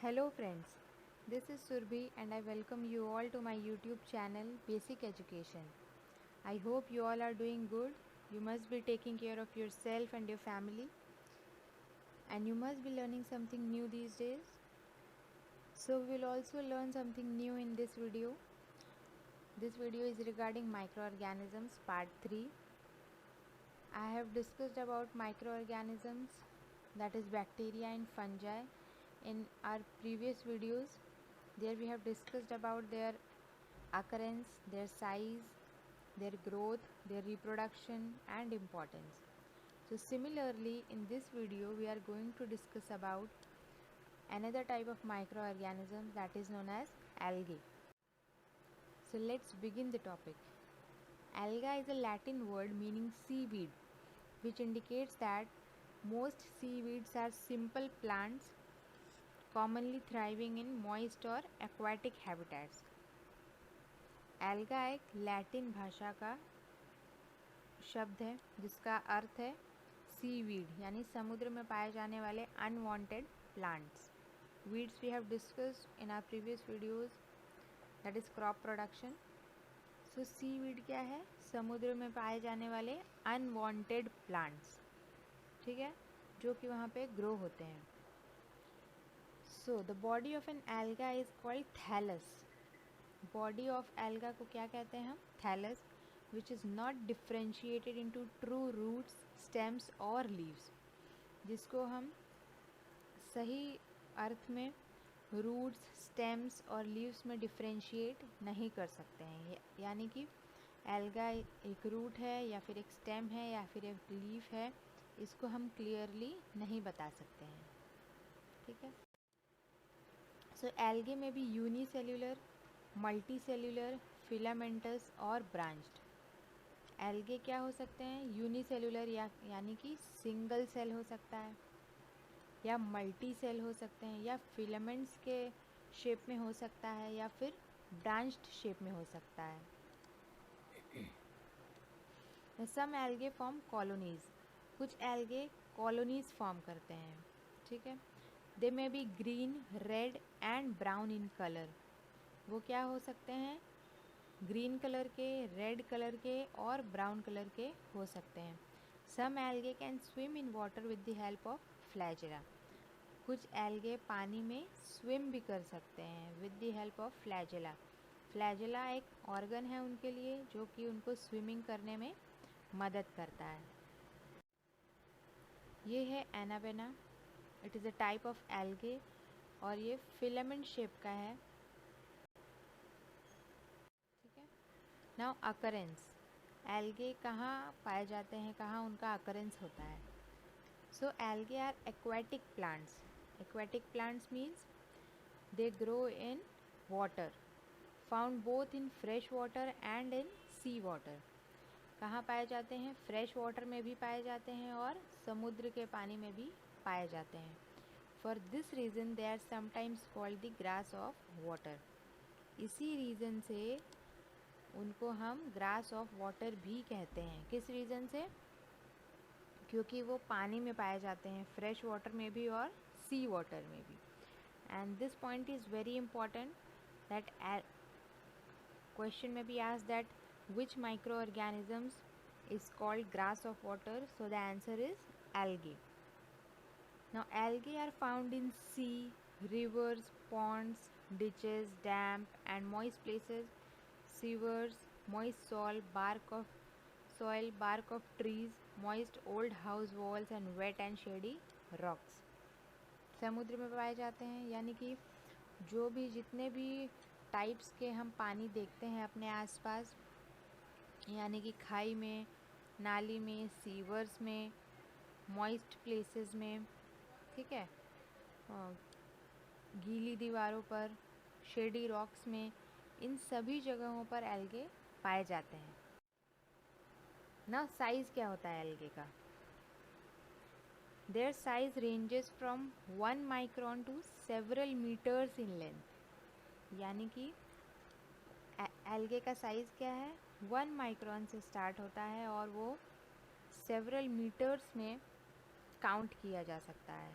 Hello friends, this is Surbhi and I welcome you all to my YouTube channel Basic Education. I hope you all are doing good. You must be taking care of yourself and your family and you must be learning something new these days. So we will also learn something new in this video. This video is regarding microorganisms part 3. I have discussed about microorganisms, that is bacteria and fungi, in our previous videos. There we have discussed about their occurrence, their size, their growth, their reproduction and importance. So similarly in this video we are going to discuss about another type of microorganism, that is known as algae. So let's begin the topic. Alga is a Latin word meaning seaweed, which indicates that most seaweeds are simple plants commonly thriving in moist or aquatic habitats. Alga एक Latin भाषा का शब्द है जिसका अर्थ है seaweed, यानी समुद्र में पाए जाने वाले unwanted plants. Weeds we have discussed in our previous videos, that is crop production. So seaweed क्या है? समुद्र में पाए जाने वाले अनवांटेड प्लांट्स, ठीक है, जो कि वहाँ पे ग्रो होते हैं. So the body of an alga is called thallus. Body of alga को क्या कहते हैं हम? Thallus, which is not differentiated into true roots, stems और लीव्स, जिसको हम सही अर्थ में रूट्स, स्टेम्स और लीव्स में डिफ्रेंशिएट नहीं कर सकते हैं. यानी कि एल्गा एक रूट है या फिर एक स्टेम है या फिर एक लीफ है, इसको हम क्लियरली नहीं बता सकते हैं, ठीक है. सो एल्गे में भी यूनिसेल्यूलर, मल्टीसेल्यूलर, फिलामेंटस और ब्रांच्ड. एल्गे क्या हो सकते हैं? यूनिसेल्यूलर यानी कि सिंगल सेल हो सकता है, या मल्टी सेल हो सकते हैं, या फिलामेंट्स के शेप में हो सकता है, या फिर ब्रांच्ड शेप में हो सकता है. Some algae form colonies. कुछ एल्गे कॉलोनीज फॉर्म करते हैं, ठीक है. They may be green, red and brown in colour. वो क्या हो सकते हैं? ग्रीन कलर के, रेड कलर के और ब्राउन कलर के हो सकते हैं. Some algae can swim in water with the help of flagella. कुछ एल्गे पानी में स्विम भी कर सकते हैं with the help of flagella. Flagella एक ऑर्गन है उनके लिए जो कि उनको स्विमिंग करने में मदद करता है. ये है anabaena. It is a type of algae और ये फिलामेंट शेप का है, ठीक है. Now occurrence. एल्गे कहाँ पाए जाते हैं, कहाँ उनका अकरेंस होता है? So algae are aquatic plants. Aquatic plants means they grow in water, found both in fresh water and in sea water. कहाँ पाए जाते हैं? फ्रेश वाटर में भी पाए जाते हैं और समुद्र के पानी में भी पाए जाते हैं. For this reason they are sometimes called the grass of water. इसी रीज़न से उनको हम ग्रास ऑफ वाटर भी कहते हैं. किस रीज़न से? क्योंकि वो पानी में पाए जाते हैं, फ्रेश वाटर में भी और सी वाटर में भी. And this point is very important that question में भी asked that which microorganisms is called grass of water. So the answer is algae. Now algae are found in sea, rivers, ponds, ditches, damp and moist places, sewers, moist soil, bark of trees, moist old house walls and wet and shady rocks. समुद्र में पाए जाते हैं, यानी कि जो भी जितने भी टाइप्स के हम पानी देखते हैं अपने आसपास, यानी कि खाई में, नाली में, सीवर्स में, मॉइस्ट प्लेसेस में, ठीक है, गीली दीवारों पर, शेडी रॉक्स में, इन सभी जगहों पर एल्गे पाए जाते हैं. ना साइज़ क्या होता है एल्गे का? Their size ranges from 1 micron to several metres in length. यानी कि एल्गे का साइज़ क्या है? 1 माइक्रोन से स्टार्ट होता है और वो सेवरल मीटर्स में काउंट किया जा सकता है.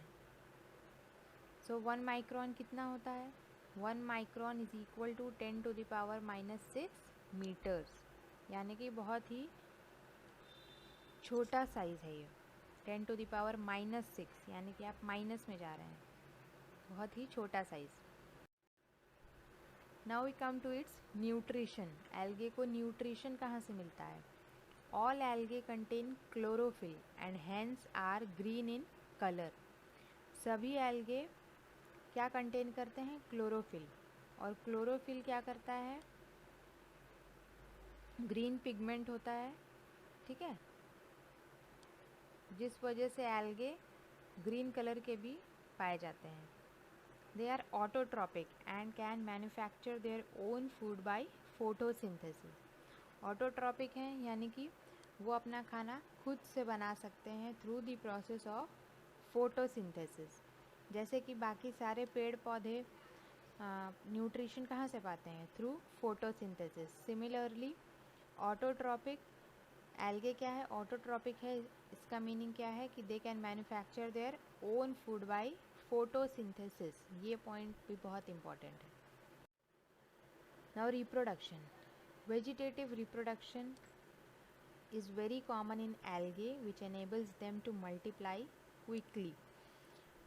सो 1 माइक्रोन कितना होता है? 1 micron is equal to 10⁻⁻6 metres, यानी कि बहुत ही छोटा साइज़ है ये। 10⁻⁻6 यानी कि आप माइनस में जा रहे हैं, बहुत ही छोटा size. Now we come to its nutrition. Algae को न्यूट्रिशन कहाँ से मिलता है? All algae contain chlorophyll and hence are green in colour. सभी एल्गे क्या कंटेन करते हैं? क्लोरोफिल। और क्लोरोफिल क्या करता है? ग्रीन पिगमेंट होता है, ठीक है, जिस वजह से एल्गे ग्रीन कलर के भी पाए जाते हैं। They are autotrophic and can manufacture their own food by photosynthesis. Autotrophic हैं यानी कि वो अपना खाना खुद से बना सकते हैं through the process of photosynthesis. जैसे कि बाकी सारे पेड़ पौधे न्यूट्रिशन कहाँ से पाते हैं? Through photosynthesis. Similarly autotrophic algae क्या है? ऑटोट्रॉपिक है। इसका मीनिंग क्या है? कि they can manufacture their own food by photosynthesis. ये पॉइंट भी बहुत इंपॉर्टेंट है। Now reproduction. Vegetative reproduction is very common in algae which enables them to multiply quickly.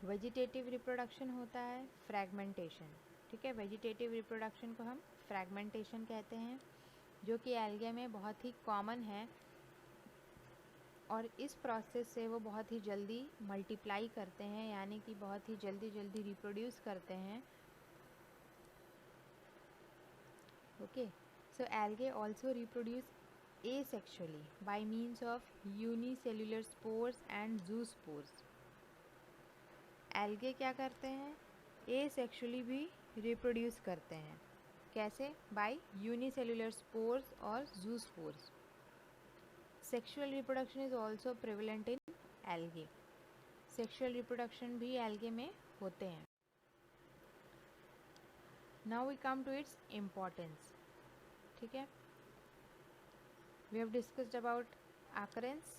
Vegetative reproduction होता है फ्रैगमेंटेशन, ठीक है। वेजिटेटिव रिप्रोडक्शन को हम फ्रैगमेंटेशन कहते हैं, जो कि एल्गे में बहुत ही कॉमन है, और इस प्रोसेस से वो बहुत ही जल्दी मल्टीप्लाई करते हैं, यानी कि बहुत ही जल्दी रिप्रोड्यूस करते हैं। Okay, so algae also reproduce asexually by means of unicellular spores and zoospores. Algae क्या करते हैं? asexually भी रिप्रोड्यूस करते हैं। कैसे? बाय यूनिसेल्युलर स्पोर्स और zoospores. Sexual reproduction is also prevalent in algae. Sexual reproduction भी एल्गे में होते हैं। Now we come to its importance, ठीक है। We have discussed about occurrence,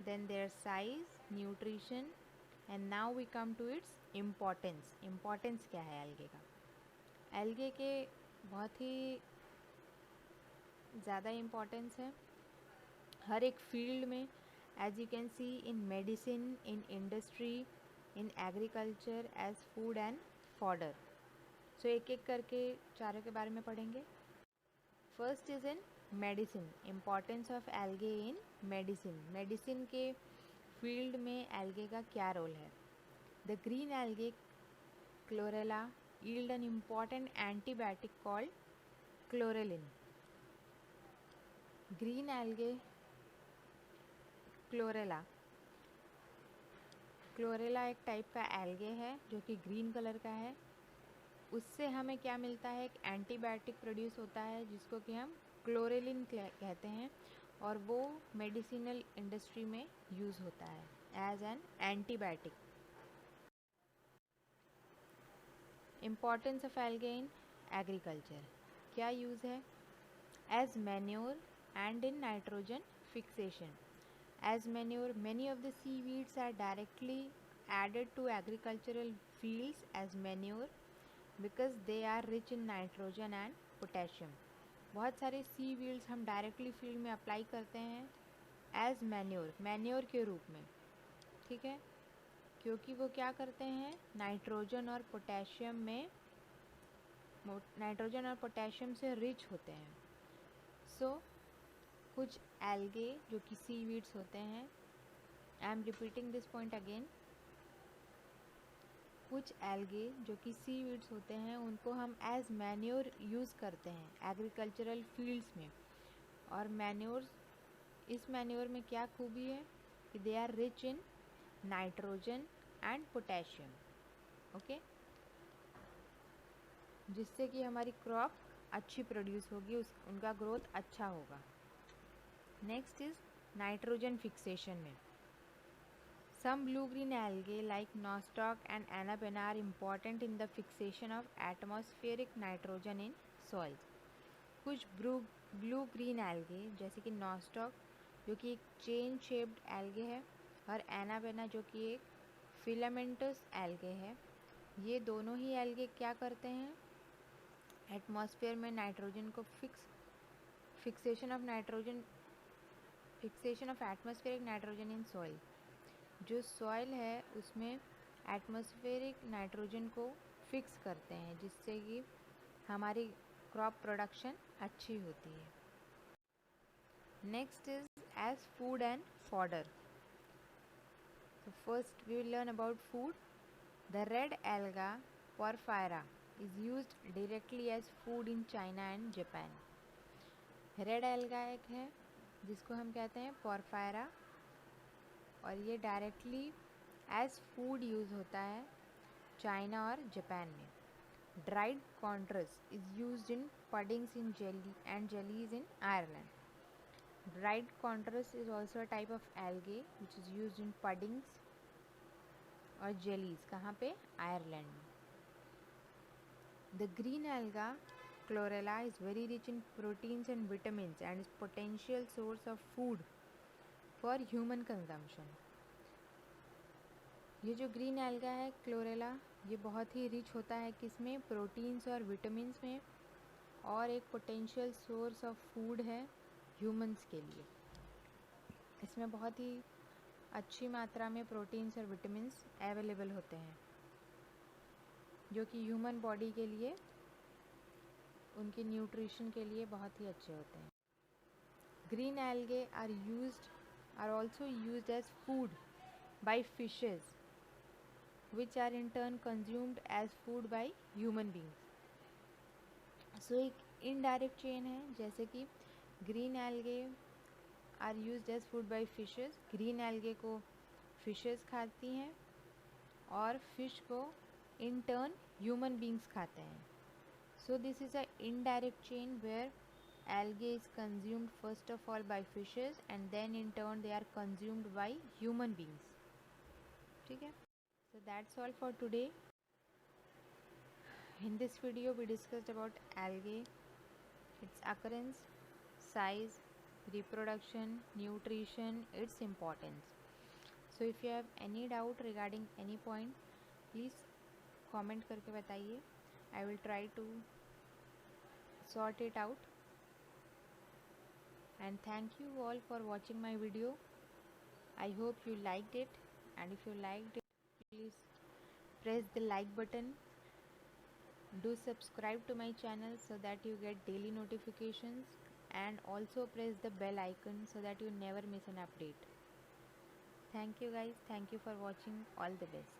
then their size, nutrition, and now we come to its importance. Importance क्या है algae का? Algae के बहुत ही ज़्यादा इम्पोर्टेंस है हर एक फील्ड में, as you can see in medicine, in industry, in agriculture, as food and fodder. So एक एक करके चारों के बारे में पढ़ेंगे। First is in medicine. Importance of algae in medicine. Medicine के फील्ड में एल्गे का क्या रोल है? The green algae chlorella yield an important antibiotic called chlorelin. Green algae chlorella एक टाइप का एल्गे है जो कि ग्रीन कलर का है। उससे हमें क्या मिलता है? एक एंटीबायोटिक प्रोड्यूस होता है जिसको कि हम क्लोरेलिन कहते हैं, और वो मेडिसिनल इंडस्ट्री में यूज़ होता है as an antibiotic. Importance of algae in agriculture. क्या यूज़ है? As manure and in nitrogen fixation. As manure, many of the seaweeds are directly added to agricultural fields as manure because they are rich in nitrogen and potassium. बहुत सारे seaweeds हम directly field में apply करते हैं as manure के रूप में, ठीक है, क्योंकि वो क्या करते हैं? नाइट्रोजन और पोटेशियम से रिच होते हैं। सो कुछ एल्गे जो कि सीवीड्स होते हैं, I am repeating this point again, कुछ एल्गे जो कि सीवीड्स होते हैं उनको हम एज मैन्योर यूज़ करते हैं एग्रीकल्चरल फील्ड्स में। और इस मैन्योर में क्या खूबी है? कि they are rich in nitrogen and potassium, okay, जिससे कि हमारी क्रॉप अच्छी प्रोड्यूस होगी, उनका ग्रोथ अच्छा होगा। नेक्स्ट इज नाइट्रोजन फिक्सेशन में। Some blue-green algae like nostoc and anabaena are important in the fixation of atmospheric nitrogen in soils. कुछ blue-green algae जैसे कि nostoc जो कि एक चेन शेप्ड algae है, और anabaena जो कि एक filamentous algae है, ये दोनों ही एल्गे क्या करते हैं, एटमॉस्फेयर में नाइट्रोजन को fixation of atmospheric nitrogen in soil. जो सॉइल है उसमें एटमॉस्फेरिक नाइट्रोजन को फिक्स करते हैं, जिससे कि हमारी क्रॉप प्रोडक्शन अच्छी होती है। Next is as food and fodder. So first we will learn about food. The red alga porphyra is used directly as food in China and Japan. Red alga एक है जिसको हम कहते हैं पोरफायरा, और ये डायरेक्टली एज फूड यूज़ होता है चाइना और जापान में। ड्राइड कॉन्ट्रस is used in puddings in jelly and jellies in Ireland. Dried contrast is also a type of algae which is used in puddings और jellies, कहाँ पे, Ireland में। The green alga chlorella is very rich in proteins and vitamins and is potential source of food for human consumption. ये जो green alga है chlorella, ये बहुत ही rich होता है किसमें, प्रोटीन्स और विटामिन्स में, और एक पोटेंशियल सोर्स ऑफ फूड है ह्यूमंस के लिए। इसमें बहुत ही अच्छी मात्रा में प्रोटीन्स और विटामिन्स अवेलेबल होते हैं जो कि ह्यूमन बॉडी के लिए, उनके न्यूट्रिशन के लिए बहुत ही अच्छे होते हैं। Green algae are also used as food by fishes which are in turn consumed as food by human beings. So एक इनडायरेक्ट चेन है, जैसे कि green algae are used as food by fishes. Green algae को fishes खाती हैं और fish को in turn human beings खाते हैं। So this is a indirect chain where algae is consumed first of all by fishes and then in turn they are consumed by human beings. ठीक है, so that's all for today. In this video we discussed about algae, its occurrence, size, reproduction, nutrition, its importance. So if you have any doubt regarding any point, please comment करके बताइए. I will try to sort it out. And thank you all for watching my video. I hope you liked it, and if you liked it, please press the like button. Do subscribe to my channel so that you get daily notifications, and also press the bell icon so that you never miss an update. Thank you guys. Thank you for watching. All the best.